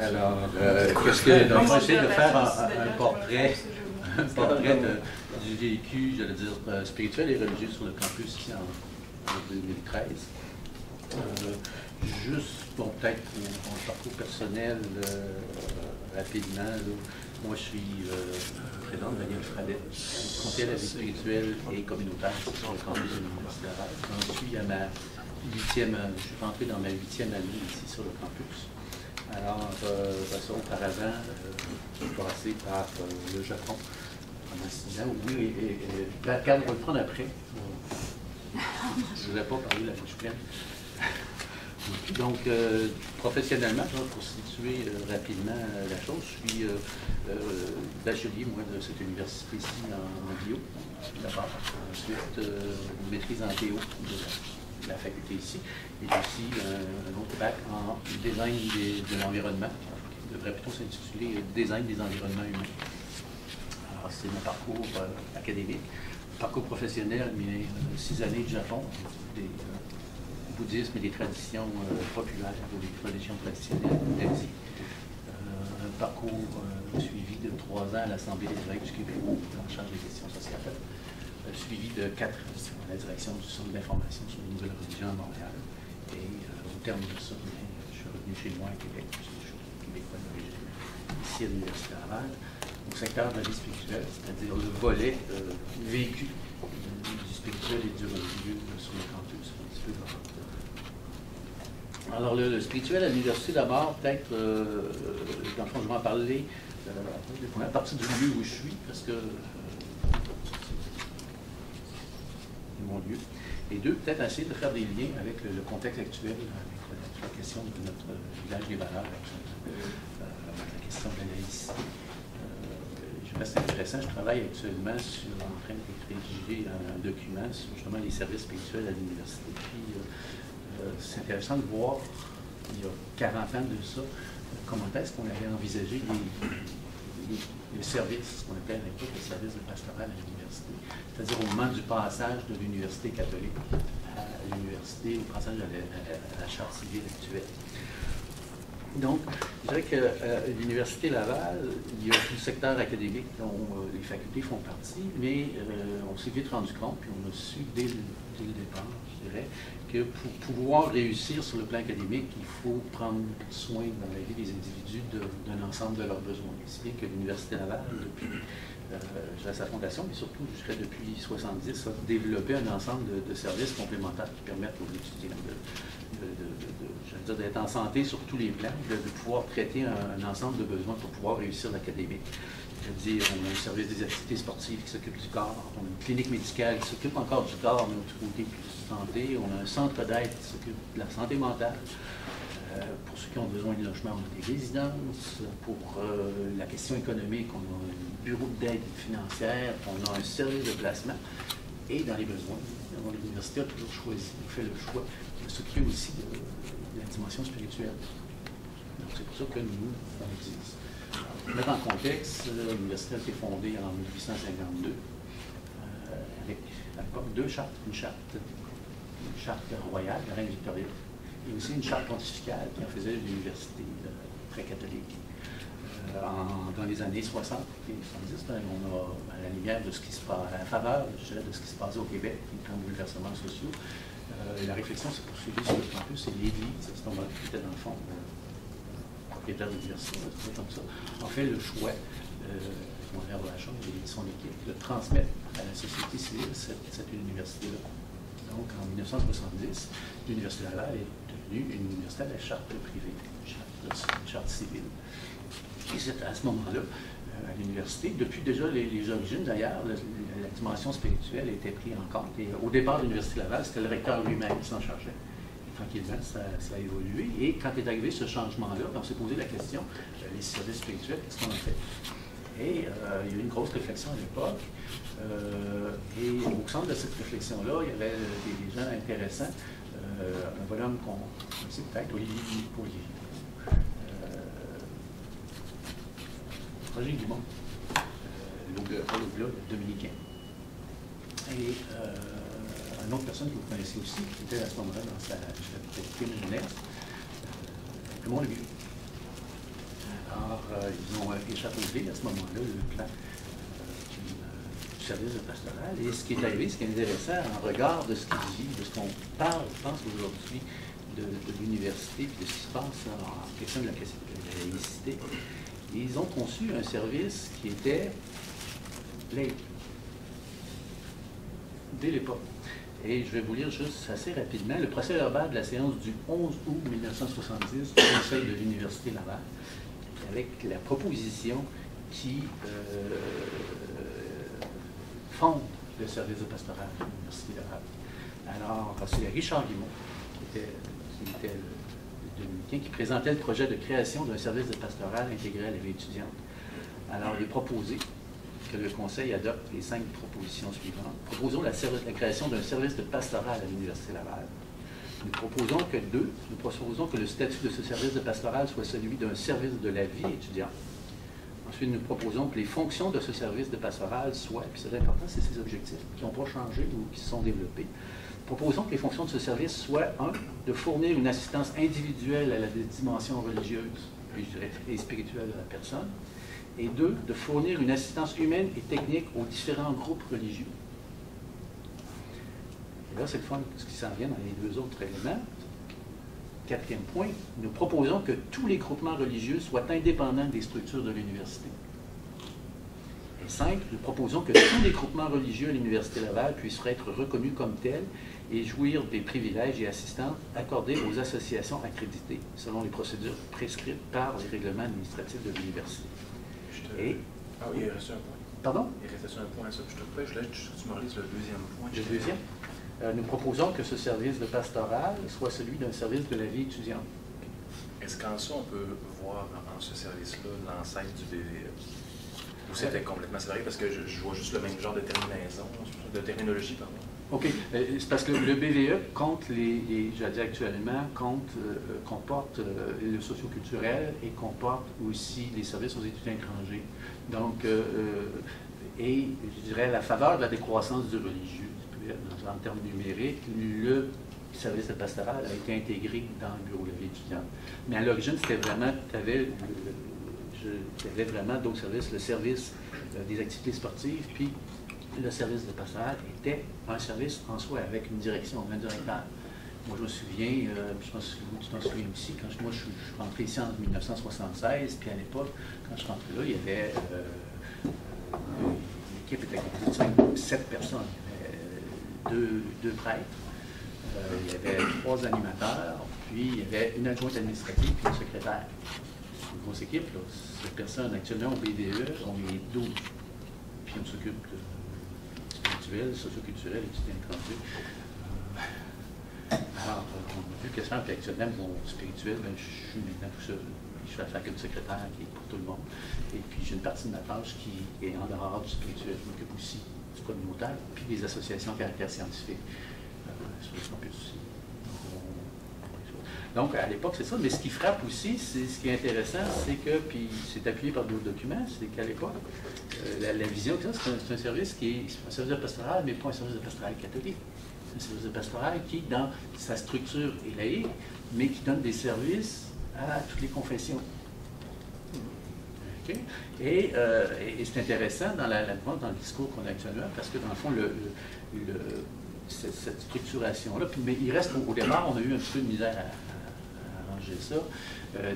Alors, qu'est-ce que donc, j'essaie de faire un portrait du vécu, j'allais dire, spirituel et religieux sur le campus ici en 2013. Juste, bon, peut-être pour mon parcours personnel, rapidement, là, moi je suis président de Daniel Fradet, conseiller à la vie spirituelle et communautaire sur le campus de l'Université Laval. J'en suis à ma 8e, je suis rentré dans ma 8e année ici sur le campus. Alors, ça, auparavant, je suis passé par le Japon pendant 6 ans. Oui, et Carl va le prendre après. Je ne vous ai pas parlé de la bouche pleine. Donc, professionnellement, pour situer rapidement la chose, je suis bachelier, moi, de cette université ici en bio, d'abord. Ensuite, une maîtrise en théo de la faculté ici, et aussi un autre bac en design de l'environnement, qui devrait plutôt s'intituler Design des environnements humains. Alors, c'est mon parcours académique. Parcours professionnel, mais 6 années de Japon, des bouddhisme et des traditions populaires, ou des religions traditionnelles d'Asie. Un parcours suivi de 3 ans à l'Assemblée des évêques du Québec, en charge des questions sociales. Suivi de 4 à la direction du Centre d'information sur les nouvelles religions à Montréal. Et au terme de ça, je suis revenu chez moi à Québec, je suis québécois d'origine, ici à l'Université Laval, au secteur de la vie spirituelle, c'est-à-dire le volet vécu du spirituel et du religieux sur le campus, un petit peu de l'Europe. Alors, le spirituel à l'Université d'abord, peut-être, dans le fond, je vais en parler de première partie du lieu où je suis, parce que c'est mon lieu. Et deux, peut-être essayer de faire des liens avec le contexte actuel, avec la question de notre village des valeurs, la question de la laïcité. C'est intéressant, je travaille actuellement en train de rédiger un document sur justement les services spirituels à l'université. Puis c'est intéressant de voir, il y a 40 ans de ça, comment est-ce qu'on avait envisagé les services, ce qu'on appelle à l'époque les services de pastoral à l'université. C'est-à-dire au moment du passage de l'université catholique à l'université, au passage à la charte civile actuelle. Donc, je dirais que l'Université Laval, il y a tout le secteur académique dont les facultés font partie, mais on s'est vite rendu compte, puis on a su dès le départ, je dirais, que pour pouvoir réussir sur le plan académique, il faut prendre soin dans la vie des individus d'un ensemble de leurs besoins. Si bien que l'Université Laval, depuis sa fondation, mais surtout, je dirais depuis 1970, a développé un ensemble de services complémentaires qui permettent aux étudiants d'être en santé sur tous les plans, de pouvoir traiter un ensemble de besoins pour pouvoir réussir l'académique. Je veux dire, on a un service des activités sportives qui s'occupe du corps, on a une clinique médicale qui s'occupe encore du corps, mais du côté plus santé, on a un centre d'aide qui s'occupe de la santé mentale. Pour ceux qui ont besoin de logement, on a des résidences. Pour la question économique, on a un bureau d'aide financière, on a un service de placement. Et dans les besoins, l'université a toujours choisi, fait le choix de s'occuper aussi de la dimension spirituelle. Donc c'est pour ça que nous, on utilise. Pour mettre en contexte, l'université a été fondée en 1852 avec à l'époque 2 chartes. Une charte royale, la reine Victoria, et aussi une charte pontificale qui en faisait l'université très catholique. Dans les années 60 et 70, on a, à la lumière de ce qui se passe, à la faveur, je dirais, de ce qui se passait au Québec, les grands bouleversements sociaux, la réflexion s'est poursuivie sur le campus et l'Église, c'est un moment qui était dans le fond propriétaire de l'université, comme ça, a fait le choix, mon frère Vachon et son équipe, de transmettre à la société civile cette université-là. Donc, en 1970, l'Université Laval est devenue une université à la charte privée, une charte civile. Et c'est à ce moment-là, à l'université, depuis déjà les origines d'ailleurs, la dimension spirituelle était prise en compte. Et au départ de l'Université Laval, c'était le recteur lui-même qui s'en chargeait. Et tranquillement, ça a évolué. Et quand est arrivé ce changement-là, on s'est posé la question, les services spirituels, qu'est-ce qu'on a fait? Et il y a eu une grosse réflexion à l'époque. Et au centre de cette réflexion-là, il y avait des gens intéressants. Un bonhomme qu'on sait peut-être, Olivier Paulier. Roger Guimond, l'Oblog dominicain. Et une autre personne que vous connaissez aussi, qui était à ce moment-là dans sa chapitre jeunesse, Raymond Levieux. Alors, ils ont échafaudé à ce moment-là le plan du service de pastoral. Et ce qui est arrivé, ce qui est intéressant en regard de ce qu'ils disent, de ce qu'on parle, je pense, aujourd'hui, de l'université, puis de ce qui se passe en question de la laïcité, ils ont conçu un service qui était laïque, dès l'époque. Et je vais vous lire juste assez rapidement le procès-verbal de la séance du 11 août 1970 du Conseil de l'Université Laval, avec la proposition qui fonde le service de pastoral de l'Université Laval. Alors, c'est Richard Guimond, qui était le dominicain, qui présentait le projet de création d'un service de pastoral intégré à la vie étudiante. Alors, il est proposé que le Conseil adopte les 5 propositions suivantes. Proposons la création d'un service de pastoral à l'Université Laval. Nous proposons que le statut de ce service de pastoral soit celui d'un service de la vie étudiante. Ensuite, nous proposons que les fonctions de ce service de pastoral soient, puis c'est important, c'est ses objectifs qui n'ont pas changé ou qui se sont développés. Proposons que les fonctions de ce service soient, 1, de fournir une assistance individuelle à la dimension religieuse et spirituelle de la personne, et 2, de fournir une assistance humaine et technique aux différents groupes religieux. Et là, c'est le fun, ce qui s'en vient dans les 2 autres éléments. 4e point, nous proposons que tous les groupements religieux soient indépendants des structures de l'université. Et 5, nous proposons que tous les groupements religieux à l'Université Laval puissent être reconnus comme tels et jouir des privilèges et assistances accordés aux associations accréditées selon les procédures prescrites par les règlements administratifs de l'université. Ah oui, il reste un point. Pardon? Il reste un point à ça. Je te coupe, je laisse que tu me relises le 2e point. Le 2e? Nous proposons que ce service de pastoral soit celui d'un service de la vie étudiante. Est-ce qu'en ça, on peut voir en ce service-là l'ancêtre du BVE? Ou c'était complètement séparé? Parce que je vois juste le même genre de terminologie, pardon. OK. C'est parce que le BVE compte j'allais dire actuellement, comporte le socioculturel et comporte aussi les services aux étudiants étrangers. Donc, et je dirais, à la faveur de la décroissance du religieux, en termes numériques, le service de pastoral a été intégré dans le bureau de la vie étudiante. Mais à l'origine, c'était vraiment, tu avais vraiment d'autres services, le service des activités sportives, puis le service de pastoral était un service en soi, avec une direction, un directeur. Moi, je me souviens, je pense que tu t'en souviens aussi, quand moi, je suis rentré ici en 1976, puis à l'époque, quand je suis rentré là, il y avait, l'équipe était composée de 7 personnes. Il y avait deux prêtres, il y avait 3 animateurs, puis il y avait une adjointe administrative, puis une secrétaire. C'est une grosse équipe, là. Ces personnes, actuellement, au BDE, on est 12. Puis on s'occupe de spirituel, socio-culturel, étudiants étrangers. Alors, on a vu que ça, puis actuellement, mon spirituel, je suis maintenant tout seul. Je fais affaire comme secrétaire qui est pour tout le monde. Et puis, j'ai une partie de ma tâche qui est en dehors du spirituel. Je m'occupe aussi du communautaire, puis des associations à caractère scientifique sur le campus aussi. Donc, à l'époque, c'est ça. Mais ce qui frappe aussi, ce qui est intéressant, c'est que, puis c'est appuyé par d'autres documents, c'est qu'à l'époque, la vision que c'est un service qui est un service de pastoral, mais pas un service de pastoral catholique. C'est un service de pastoral qui, dans sa structure, est laïque, mais qui donne des services à toutes les confessions. Okay? Et c'est intéressant dans le discours qu'on a actuellement, parce que dans le fond, cette structuration-là, mais il reste au départ, on a eu un petit peu de misère à arranger ça,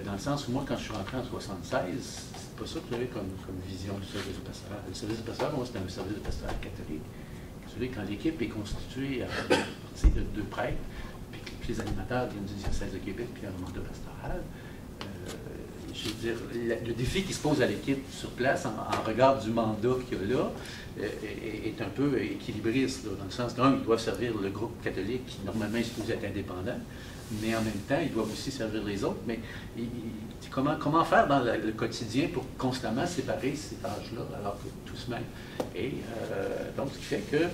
dans le sens où moi, quand je suis rentré en 1976, c'est pas ça que j'avais comme vision du service de pastoral. Le service de pastoral, moi, c'était un service de pastoral catholique. Quand l'équipe est constituée à partir de 2 prêtres, puis que les animateurs viennent du diocèse de Québec, puis un mandat pastoral, je veux dire, le défi qui se pose à l'équipe sur place, en regard du mandat qu'il y a là, est un peu équilibriste, là, dans le sens qu'un, ils doivent servir le groupe catholique qui, normalement, est supposé être indépendant, mais en même temps, ils doivent aussi servir les autres. Mais comment faire dans le quotidien pour constamment séparer ces tâches-là, alors que tout se mêle? Et donc, ce qui fait que,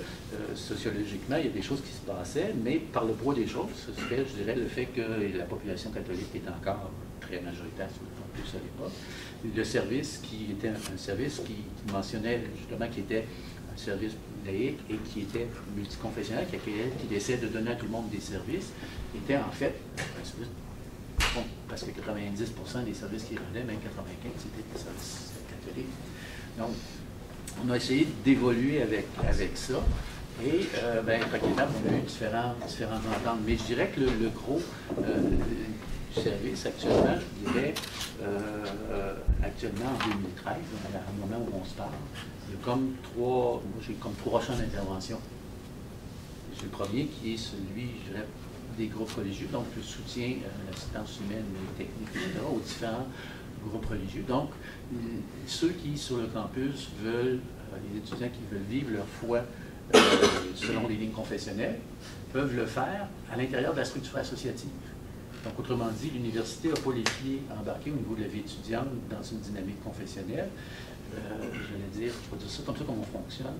sociologiquement, il y a des choses qui se passaient, mais par le poids des choses, ce serait, je dirais, le fait que la population catholique est encore très majoritaire sur le campus à l'époque. Le service qui était un service qui mentionnait, justement, qui était un service laïque et qui était multiconfessionnel, qui essaie de donner à tout le monde des services, était en fait un service parce que 90% des services qu'ils rendaient, même 95%, c'était des services catholiques. Donc, on a essayé d'évoluer avec ça. Et, tranquillement, on a eu différentes ententes. Mais je dirais que le gros du service actuellement, je dirais, actuellement en 2013, au moment où on se parle, il y a j'ai comme trois champs d'intervention. J'ai le premier qui est celui, je dirais, des groupes religieux, donc le soutien à l'assistance humaine, technique, etc., aux différents groupes religieux. Donc, ceux qui, sur le campus, veulent, les étudiants qui veulent vivre leur foi selon les lignes confessionnelles, peuvent le faire à l'intérieur de la structure associative. Donc, autrement dit, l'université n'a pas les pieds embarqués au niveau de la vie étudiante dans une dynamique confessionnelle. Je vais dire ça comme ça, comment on fonctionne.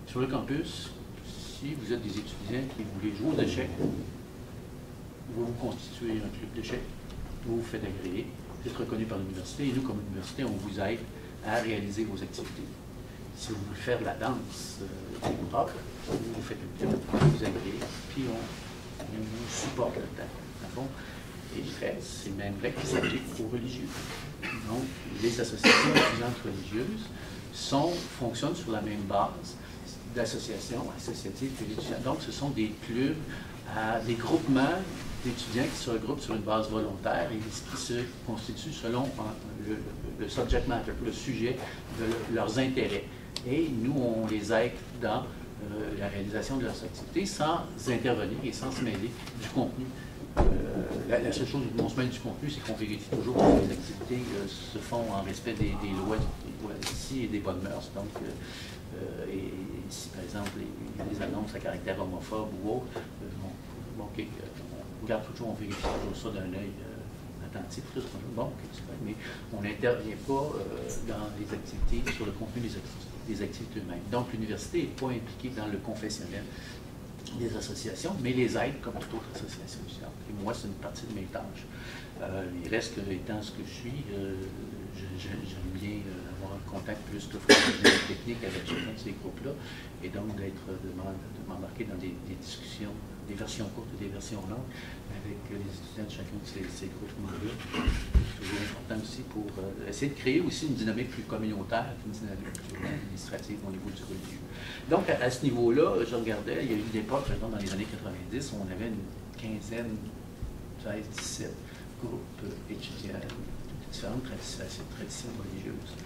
Sur le campus, si vous êtes des étudiants qui voulez jouer aux échecs, vous vous constituez un club d'échecs, vous vous faites agréer, vous êtes reconnu par l'université, et nous, comme université, on vous aide à réaliser vos activités. Si vous voulez faire de la danse hip-hop, vous faites une club, vous vous agréez, puis on vous supporte là-dedans. Et je reste, c'est le même règle qui s'applique aux religieux. Donc, les associations étudiantes religieuses fonctionnent sur la même base d'associations associatives que l'étudiant. Donc, ce sont des clubs, des groupements d'étudiants qui se regroupent sur une base volontaire et qui se constituent selon le subject matter, le sujet de leurs intérêts. Et nous, on les aide dans la réalisation de leurs activités sans intervenir et sans se mêler du contenu. La seule chose où on se mêle du contenu, c'est qu'on vérifie toujours que les activités se font en respect des lois ici et des bonnes mœurs. Donc, et si par exemple il y a des annonces à caractère homophobe ou autre, on regarde toujours, on vérifie toujours ça d'un œil attentif. Bon, mais on n'intervient pas dans les activités, sur le contenu des activités eux-mêmes. Donc l'université n'est pas impliquée dans le confessionnel des associations, mais les aide comme toute autre association étudiante. Et moi, c'est une partie de mes tâches. Il reste que, étant ce que je suis, j'aime bien avoir un contact plus technique avec chacun de ces groupes-là, et donc de m'embarquer dans des discussions, des versions courtes et des versions longues, avec les étudiants de chacun de ces groupements-là. C'est toujours important aussi pour essayer de créer aussi une dynamique plus communautaire, une dynamique plus administrative au niveau du religieux. Donc, à ce niveau-là, je regardais, il y a eu une époque, par exemple, dans les années 90, où on avait une quinzaine, 16, 17 groupes étudiants de différentes traditions religieuses.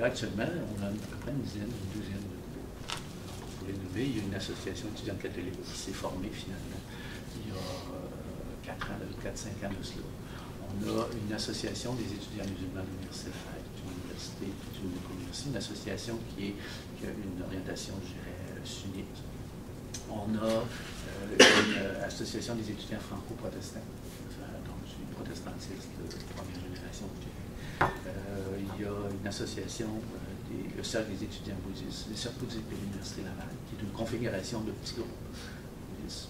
Actuellement, on a à peu près une douzaine de groupes. Pour les nommer, il y a une association étudiante catholique qui s'est formée finalement il y a 4-5 ans de cela. On a une association des étudiants musulmans de l'Université Laval, une association qui a une orientation, je dirais, sunnite. On a une association des étudiants franco-protestants, donc du protestantisme de première génération, je dirais. Il y a une association, le Cercle des étudiants bouddhistes, le Cercle bouddhiste de l'Université Laval, qui est une configuration de petits groupes bouddhistes.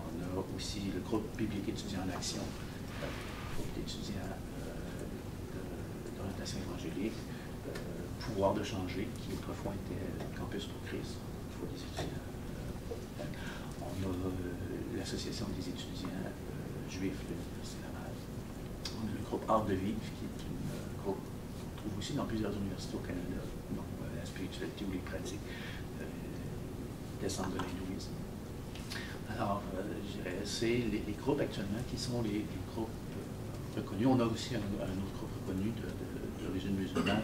On a aussi le groupe biblique étudiant en action, groupe d'étudiants d'orientation évangélique, pouvoir de changer, qui autrefois était Campus pour Christ, pour les étudiants. On a l'association des étudiants juifs de l'Université Laval. On a le groupe Art de Vivre, qui est un groupe qu'on trouve aussi dans plusieurs universités au Canada, donc la spiritualité ou les pratiques descendent de l'hindouisme. Alors, je dirais, c'est les groupes actuellement qui sont les groupes reconnus. On a aussi un autre groupe reconnu d'origine musulmane,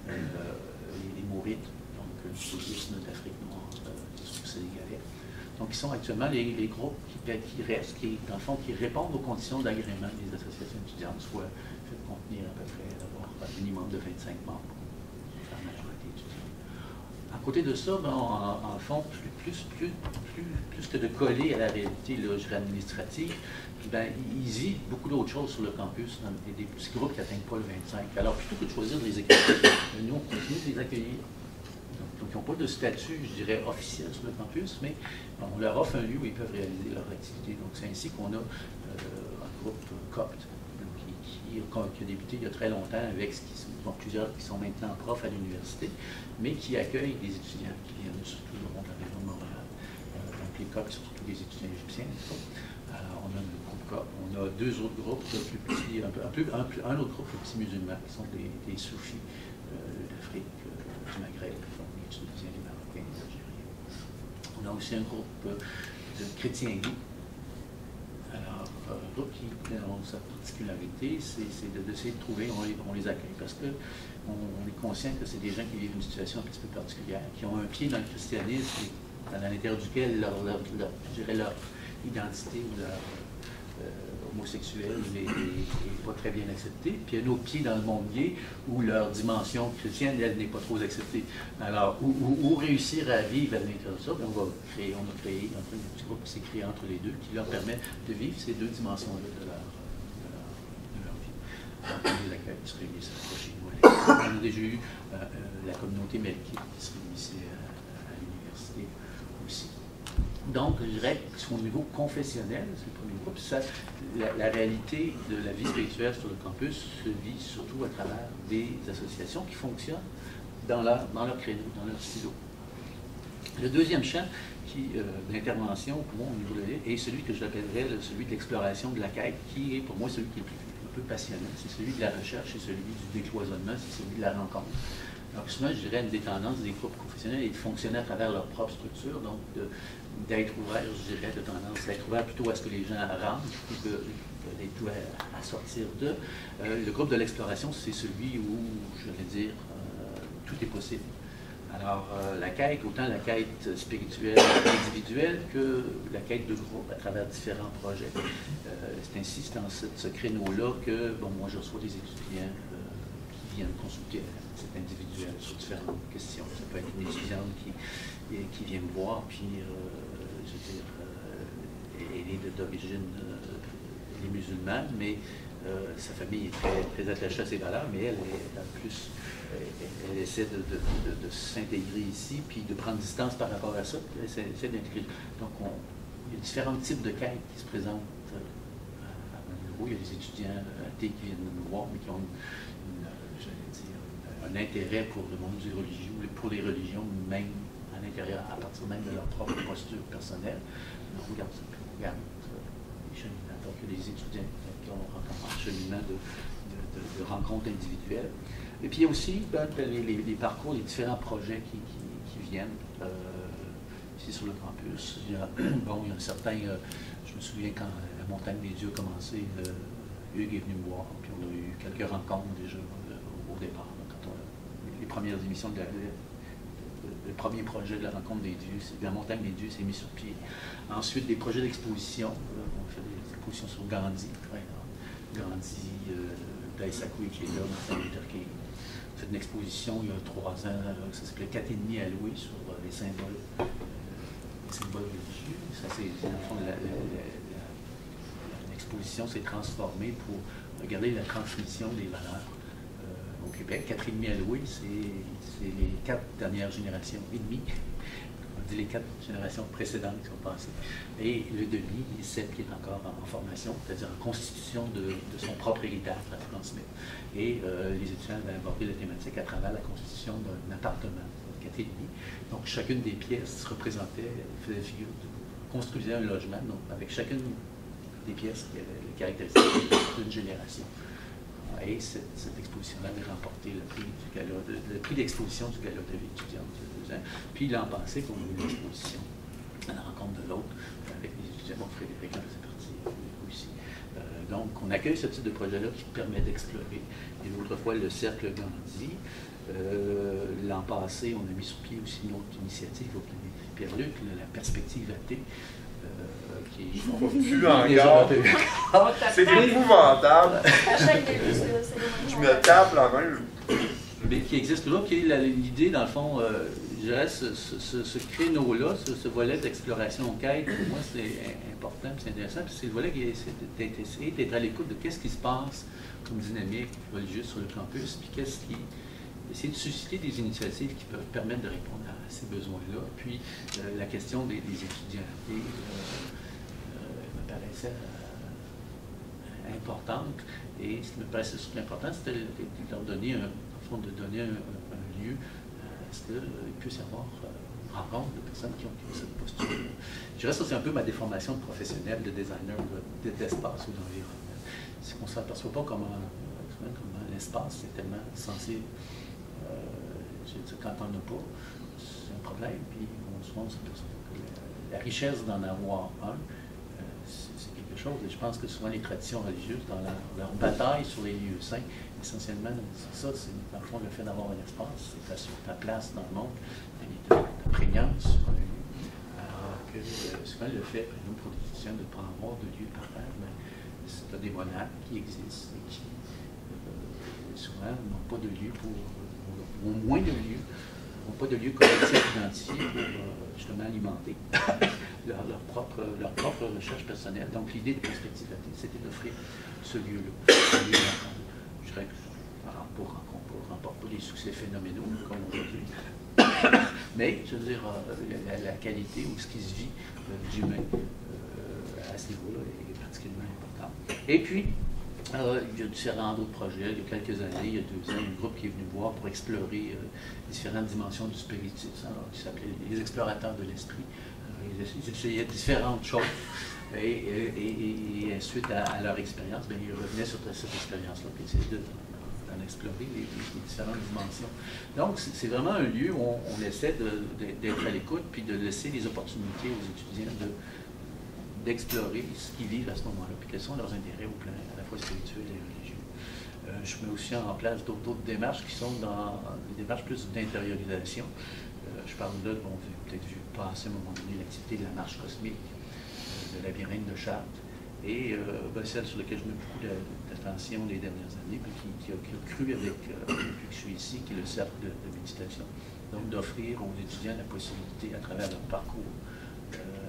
les Maurites, donc le bouddhisme d'Afrique noire, sénégalais. Donc, ils sont actuellement les groupes qui restent, dans le fond, qui répondent aux conditions d'agrément des associations étudiantes, soit fait contenir à peu près d'avoir un minimum de 25 membres, la majorité étudiante. À côté de ça, ben, en fond, plus que de coller à la réalité administrative, ben, ils vivent beaucoup d'autres choses sur le campus, dans des petits groupes qui n'atteignent pas le 25. Alors, plutôt que de choisir de les accueillir, nous, on continue de les accueillir. Donc, ils n'ont pas de statut, je dirais, officiel sur le campus, mais on leur offre un lieu où ils peuvent réaliser leur activité. Donc, c'est ainsi qu'on a un groupe COPT qui a débuté il y a très longtemps avec plusieurs qui sont maintenant profs à l'université, mais qui accueillent des étudiants qui viennent surtout de la région de Montréal. Donc, les COPT, c'est surtout des étudiants égyptiens. Alors, on a le groupe COPT, on a deux autres groupes plus petits, un autre groupe plus petit musulman, qui sont des soufis d'Afrique, du Maghreb, les Tunisiens, les Marocains, les Algériens. On a aussi un groupe de chrétiens gays. Alors, un groupe qui a sa particularité, c'est d'essayer de trouver, on les accueille parce qu'on est conscient que c'est des gens qui vivent une situation un petit peu particulière, qui ont un pied dans le christianisme, à l'intérieur duquel leur identité ou leur homosexuelle n'est pas très bien acceptée, puis un autre pied dans le monde gay où leur dimension chrétienne, elle, n'est pas trop acceptée. Alors, où réussir à vivre à l'intérieur de ça, bien, on a créé un petit groupe qui s'est créé entre les deux, qui leur permet de vivre ces deux dimensions-là de leur vie. Donc, on les accueille, ils se réunissent chez nous. On a déjà eu la communauté melkite qui se réunissait à l'université aussi. Donc, je dirais que au niveau confessionnel, c'est le premier groupe, la réalité de la vie spirituelle sur le campus se vit surtout à travers des associations qui fonctionnent dans leur créneau, dans leur stylo. Le deuxième champ d'intervention pour moi au niveau de la vie est celui que j'appellerais celui de l'exploration de la quête, qui est pour moi celui qui est un peu passionnant. C'est celui de la recherche, c'est celui du décloisonnement, c'est celui de la rencontre. Alors souvent, je dirais, une des tendances des groupes confessionnels est de fonctionner à travers leur propre structure, donc d'être ouvert, je dirais, de tendance d'être ouvert plutôt à ce que les gens rentrent, plutôt que d'être ouvert à sortir d'eux. Le groupe de l'exploration, c'est celui où, je vais dire, tout est possible. Alors, la quête, autant la quête spirituelle individuelle que la quête de groupe à travers différents projets. C'est ainsi, c'est dans ce créneau-là que, bon, moi, je reçois des étudiants qui viennent consulter cet individuel sur différentes questions. Ça peut être une étudiante qui vient me voir, puis, je veux dire, elle est d'origine musulmane, mais sa famille est très, très attachée à ses valeurs, mais elle est en plus, elle essaie de s'intégrer ici, puis de prendre distance par rapport à ça, puis elle essaie d'intégrer. Donc, il y a différents types de quêtes qui se présentent à mon bureau. Il y a des étudiants athées qui viennent me voir, mais qui ont un intérêt pour le monde des religions, pour les religions, même à l'intérieur, à partir même de leur propre posture personnelle. On regarde ça, puis on regarde les cheminements. Donc, il y a des étudiants qui ont un cheminement de rencontres individuelles. Et puis, il y a aussi les parcours, les différents projets qui viennent ici sur le campus. Il y a un certain, je me souviens quand la Montagne des Dieux a commencé, Hugues est venu me voir, puis on a eu quelques rencontres déjà au départ. Les premières émissions le premier projet de la rencontre des dieux, la Montagne des Dieux s'est mis sur pied. Ensuite, des projets d'exposition. On fait des expositions sur Gandhi, Gandhi, Daisaku qui est là, Martin Luther King. On fait une exposition il y a 3 ans, ça s'appelait 4,5 à louer sur les symboles religieux. Ça, c'est, dans le fond, l'exposition s'est transformée pour regarder la transmission des valeurs. Au Québec, 4,5 à louer, c'est les 4 dernières générations et demie. On dit les 4 générations précédentes qui sont passées. Et le demi, celle qui est encore en formation, c'est-à-dire en constitution de son propre héritage à transmettre. Et les étudiants avaient abordé la thématique à travers la constitution d'un appartement, 4,5. Donc chacune des pièces représentait, faisait figure, construisait un logement, donc avec chacune des pièces qui avait les caractéristiques d'une génération. Et cette exposition-là avait remporté le prix d'exposition du Gala de vie étudiante il y a 2 ans. Puis l'an passé, on a eu l'exposition à la rencontre de l'autre avec les étudiants. Bon, Frédéric en faisait partie aussi. Donc, on accueille ce type de projet-là qui permet d'explorer. Et l'autre fois, le Cercle Gandhi. L'an passé, on a mis sur pied aussi une autre initiative au Clinique Pierre-Luc, la perspective athée. Plus encore. C'est épouvantable. Je me tape la main. Mais qui existe toujours, qui est l'idée, dans le fond, je dirais, ce créneau-là, ce volet d'exploration quête, pour moi, c'est important, c'est intéressant, puis c'est le volet qui est d'être à l'écoute de qu'est-ce qui se passe comme dynamique religieuse sur le campus, puis essayer de susciter des initiatives qui peuvent permettre de répondre à ces besoins-là. Puis la question des étudiants me paraissait importante, et ce qui me paraissait surtout important, c'était de leur donner de donner un lieu à ce qu'il puisse y avoir une rencontre de personnes qui ont cette posture. Je dirais que c'est un peu ma déformation de professionnel, de designer d'espace ou d'environnement. c'est qu'on ne s'aperçoit pas comment l'espace est tellement censé, quand on n'en a pas, c'est un problème, puis on s'aperçoit que la richesse d'en avoir un, c'est quelque chose, et je pense que souvent les traditions religieuses, dans leur bataille sur les lieux saints, essentiellement, c'est ça, c'est dans le fond le fait d'avoir un espace, c'est ta place dans le monde, ta prégnance sur un lieu. Alors que souvent le fait, par exemple, pour les étudiants, de ne pas avoir de lieu de partage, c'est des monades qui existent et qui souvent n'ont pas de lieu ou moins de lieux, n'ont pas de lieu collectif identifié pour justement alimenter leur propre recherche personnelle. Donc l'idée de perspectivité, c'était d'offrir ce lieu-là. Je dirais que pour remporter pas des succès phénoménaux comme aujourd'hui. Mais, je veux dire, la qualité ou ce qui se vit d'humain à ce niveau-là est particulièrement important. Et puis, il y a différents autres projets. Il y a quelques années, il y a 2 ans, un groupe qui est venu voir pour explorer différentes dimensions du spiritisme, qui s'appelait les explorateurs de l'esprit. Ils essayaient différentes choses. Et suite à leur expérience, ils revenaient sur cette expérience-là, puis essayaient d'en explorer les différentes dimensions. Donc, c'est vraiment un lieu où on essaie d'être à l'écoute, puis de laisser les opportunités aux étudiants d'explorer ce qu'ils vivent à ce moment-là, puis quels sont leurs intérêts au plan à la fois spirituel et religieux. Je mets aussi en place d'autres démarches qui sont dans des démarches plus d'intériorisation. Je parle là, vous avez peut-être vu passer à un moment donné l'activité de la marche cosmique, de labyrinthe de Chartres, et celle sur laquelle je mets beaucoup d'attention les dernières années, puis qui a cru depuis que je suis ici, qui est le cercle de méditation. Donc d'offrir aux étudiants la possibilité, à travers leur parcours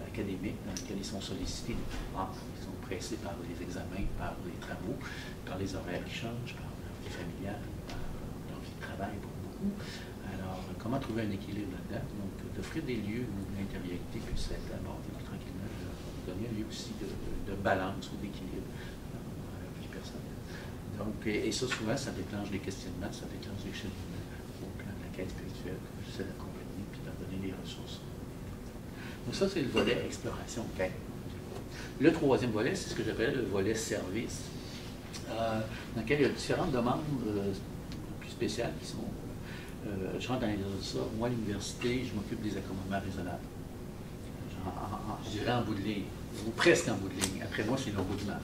académique, dans lequel ils sont sollicités, ils sont pressés par les examens, par les travaux, par les horaires qui changent, par leur vie familiale, par leur vie de travail pour beaucoup. Alors, comment trouver un équilibre là-dedans? Donc, d'offrir des lieux où l'intériorité puisse être abordée tranquillement, donner un lieu aussi de balance ou d'équilibre dans la vie personnelle. Donc, et ça, souvent, ça déclenche des questionnements, ça déclenche des cheminements au plan de la quête spirituelle que j'essaie d'accompagner puis d'en donner des ressources. Donc, ça, c'est le volet exploration quête. Le troisième volet, c'est ce que j'appelle le volet service, dans lequel il y a différentes demandes plus spéciales qui sont. Je rentre dans les de ça. Moi, à l'université, je m'occupe des accommodements raisonnables. Je dirais en bout de ligne, ou presque en bout de ligne. Après moi, c'est l'ombudsman.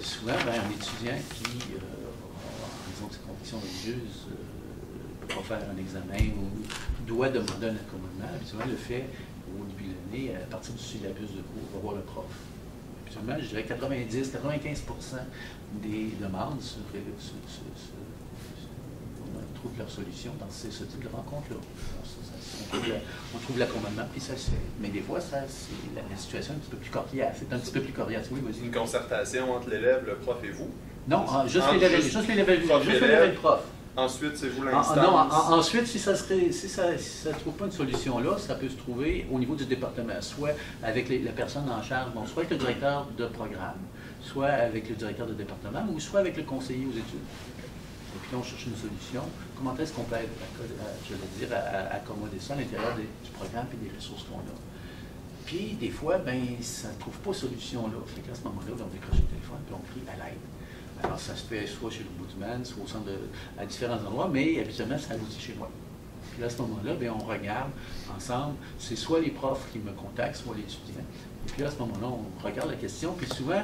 Souvent, un étudiant qui, en raison de ses conditions religieuses, ne peut pas faire un examen ou doit demander un accommodement, habituellement le fait au début de l'année, à partir du syllabus de cours, va voir le prof. Habituellement, je dirais 90-95% des demandes trouvent leur solution dans ce type de rencontre-là. On trouve l'accommodement, puis ça se fait. Mais des fois, la situation est un petit peu plus coriace. C'est un petit peu plus coriace. Oui, vas-y. Une concertation entre l'élève, le prof et vous? Non, juste l'élève prof. Ensuite, c'est vous l'instance? Non, ensuite, si ça ne trouve pas une solution là, ça peut se trouver au niveau du département, soit avec la personne en charge, soit avec le directeur de programme, soit avec le directeur de département, ou soit avec le conseiller aux études. Et puis on cherche une solution. Comment est-ce qu'on peut, accommoder ça à l'intérieur du programme et des ressources qu'on a? Puis, des fois, ça ne trouve pas de solution là. Fait qu'à ce moment-là, on décroche le téléphone et on crie à l'aide. Alors, ça se fait soit chez l'ombudsman, soit au centre à différents endroits, mais habituellement, ça aboutit chez moi. Puis là, à ce moment-là, on regarde ensemble. C'est soit les profs qui me contactent, soit les étudiants. Et puis là, à ce moment-là, on regarde la question. Puis souvent,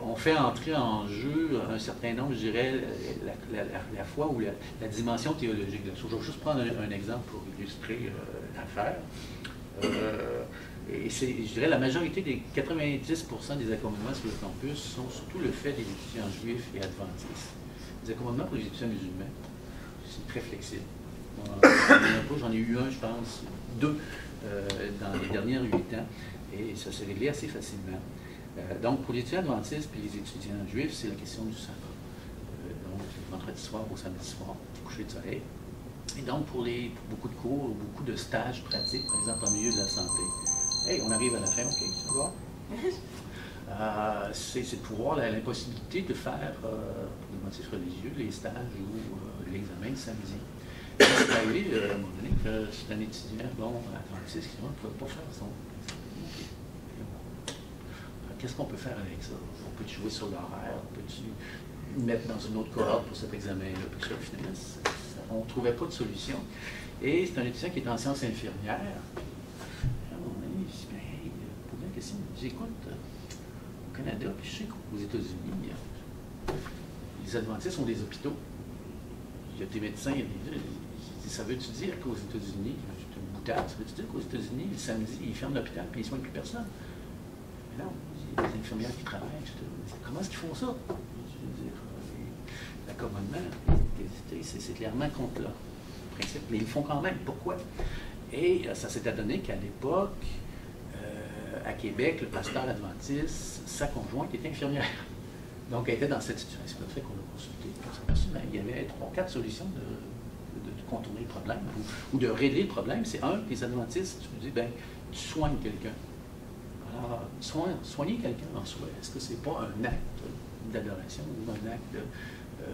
on fait entrer en jeu un certain nombre, je dirais, la foi ou la dimension théologique. Je vais juste prendre un exemple pour illustrer l'affaire. Et je dirais la majorité des 90% des accommodements sur le campus sont surtout le fait des étudiants juifs et adventistes. Les accommodements pour les étudiants musulmans, c'est très flexible. J'en ai eu un, je pense, 2 dans les dernières 8 ans, et ça s'est réglé assez facilement. Donc, pour les étudiants adventistes et les étudiants juifs, c'est la question du sabbat. Donc, le vendredi soir au samedi soir, coucher de soleil. Et donc, pour beaucoup de cours, beaucoup de stages pratiques, par exemple en milieu de la santé, hey, on arrive à la fin, OK, ça va. C'est de pouvoir l'impossibilité de faire, pour des motifs religieux, les stages ou l'examen le samedi. C'est arrivé à un moment donné que c'est un étudiant, adventiste, qui ne pouvait pas faire son examen. qu'est-ce qu'on peut faire avec ça? On peut jouer sur l'horaire, on peut-tu mettre dans une autre cohorte pour cet examen-là? Puis ça, finalement, on ne trouvait pas de solution. Et c'est un étudiant qui est en sciences infirmières. À un moment donné, je dis, ben, hey, posez une question. Je dis, écoute, au Canada, puis je sais qu'aux États-Unis, les adventistes ont des hôpitaux. Il y a des médecins, ça veut-tu dire qu'aux États-Unis, c'est une boutade, ça veut-tu dire qu'aux États-Unis, le samedi, ils ferment l'hôpital et ils ne soignent plus personne? Mais non, il y a des infirmières qui travaillent. Comment est-ce qu'ils font ça? Je veux dire, l'accommodement, c'est clairement contre le principe, mais ils le font quand même. Pourquoi? Et ça s'est adonné qu'à l'époque, à Québec, le pasteur adventiste, sa conjointe était infirmière. Donc, elle était dans cette situation. C'est le fait qu'on l'a consulté. Il y avait 3 ou 4 solutions de contourner le problème ou de régler le problème. C'est les adventistes, tu dis, ben, tu soignes quelqu'un. Alors, soigner quelqu'un en soi, est-ce que c'est pas un acte d'adoration ou un acte,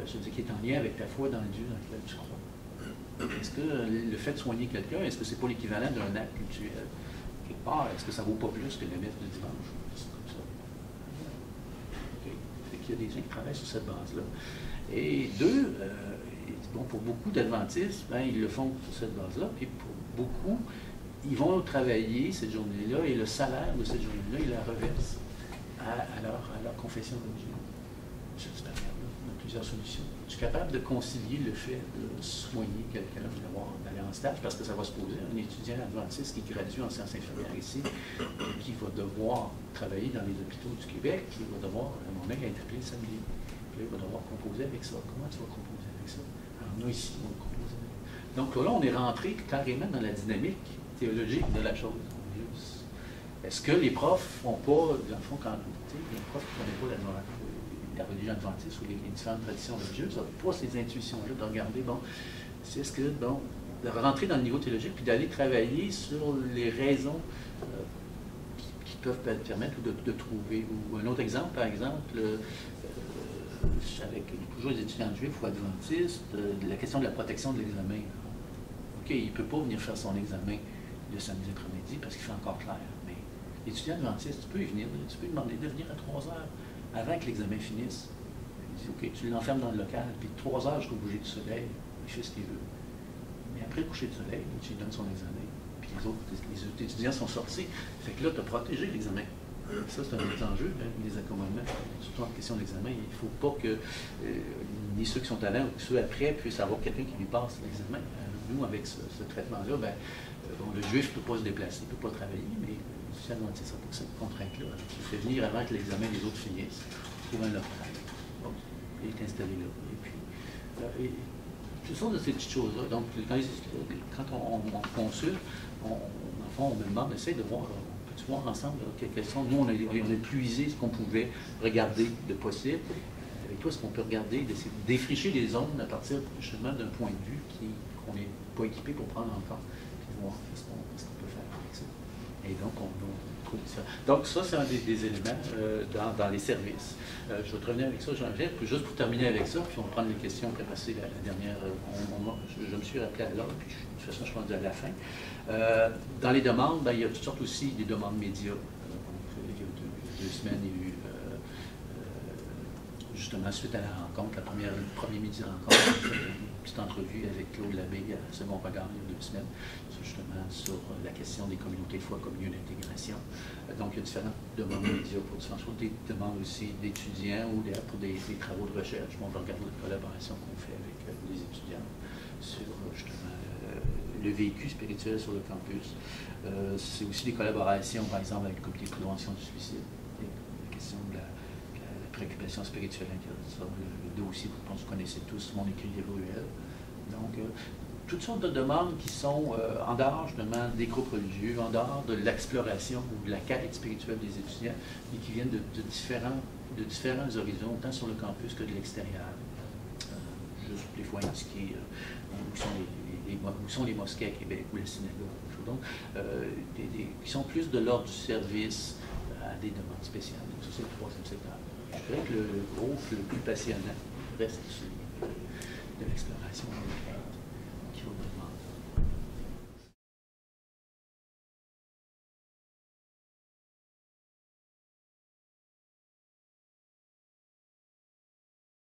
je veux dire, qui est en lien avec ta foi dans le Dieu dans lequel tu crois? Est-ce que le fait de soigner quelqu'un, est-ce que c'est pas l'équivalent d'un acte cultuel? Quelque part, est-ce que ça vaut pas plus que la messe du dimanche? C'est comme ça. Il y a des gens qui travaillent sur cette base-là. Et deux, bon, pour beaucoup d'adventistes, ben, ils le font sur cette base-là, puis pour beaucoup, ils vont travailler cette journée-là et le salaire de cette journée-là, ils la reversent à leur confession religieuse. Cette manière-là, on a plusieurs solutions. Je suis capable de concilier le fait de soigner quelqu'un, d'aller en stage, parce que ça va se poser. Un étudiant adventiste qui gradue en sciences infirmières ici, qui va devoir travailler dans les hôpitaux du Québec, qui va devoir, à un moment donné, être appelé le samedi. Puis là, il va devoir composer avec ça. Comment tu vas composer avec ça? Alors, nous, ici, on compose avec ça. Donc là, on est rentré carrément dans la dynamique théologique de la chose. Est-ce que les profs n'ont pas, dans le fond, quand les profs ne connaissent pas la religion adventiste ou les différentes traditions religieuses, n'ont pas ces intuitions-là de regarder, bon, c'est ce que, bon, de rentrer dans le niveau théologique, puis d'aller travailler sur les raisons qui peuvent permettre de trouver. Ou un autre exemple, par exemple, avec toujours les étudiants juifs ou adventistes, la question de la protection de l'examen. OK, il ne peut pas venir faire son examen le samedi après-midi parce qu'il fait encore clair. Mais l'étudiant adventiste, tu peux y venir, tu peux lui demander de venir à 3 heures avant que l'examen finisse. Il dit, OK, tu l'enfermes dans le local, puis 3 heures jusqu'au coucher du soleil, il fait ce qu'il veut. Mais après le coucher du soleil, tu lui donnes son examen. Puis les autres étudiants sont sortis. Fait que là, tu as protégé l'examen. Ça, c'est un des enjeux, hein, les accommodements. Surtout en question d'examen, il ne faut pas que ni ceux qui sont avant ou ceux après puissent avoir quelqu'un qui lui passe l'examen. Nous, avec ce traitement-là, ben, bon, le juif ne peut pas se déplacer, il ne peut pas travailler, mais si adventiste n'a pas cette contrainte-là. Il fait venir avant que l'examen des autres finissent, trouver un local. Bon, il est installé là. Et puis, ce sont de ces petites choses-là. Donc, quand on consulte, on me demande, essaye de voir, peut-tu voir ensemble quelles sont. Nous, on a épuisé ce qu'on pouvait regarder de possible. Avec toi, ce qu'on peut regarder, d'essayer de défricher les zones à partir justement d'un point de vue qu'on n'est pas équipé pour prendre en compte, puis voir ce qu'on peut faire avec ça. Et donc, on trouve ça. Donc, ça, c'est un des éléments dans les services. Je vais te revenir avec ça, Jean-Gilles, puis juste pour terminer avec ça, puis on va prendre les questions qui a passé la dernière. Je me suis rappelé à l'heure, puis de toute façon, je suis rendu à la fin. Dans les demandes, ben, il y a toutes sortes aussi des demandes médias. Donc, il y a 2 semaines, il y a eu justement, suite à la rencontre, le premier midi de rencontre, une petite entrevue avec Claude Labbé à Second Regard il y a 2 semaines, justement sur la question des communautés de foi comme lieu d'intégration. Donc, il y a différentes demandes médias pour différentes choses, des demandes aussi d'étudiants ou pour des travaux de recherche. On va regarder la collaboration qu'on fait avec les étudiants sur justement le vécu spirituel sur le campus. C'est aussi des collaborations, par exemple, avec le comité de prévention du suicide, la question de la préoccupation spirituelle, le dossier, je pense que vous connaissez tous, mon écrit Ruel. Donc, toutes sortes de demandes qui sont en dehors, justement, des groupes religieux, en dehors de l'exploration ou de la quête spirituelle des étudiants, et qui viennent de différents horizons, tant sur le campus que de l'extérieur. Juste des fois indiquer où sont les mosquées à Québec ou la synagogue. Donc, qui sont plus de l'ordre du service à des demandes spéciales. Ça, c'est le 3e secteur. Je dirais que le plus passionnant reste celui de l'exploration.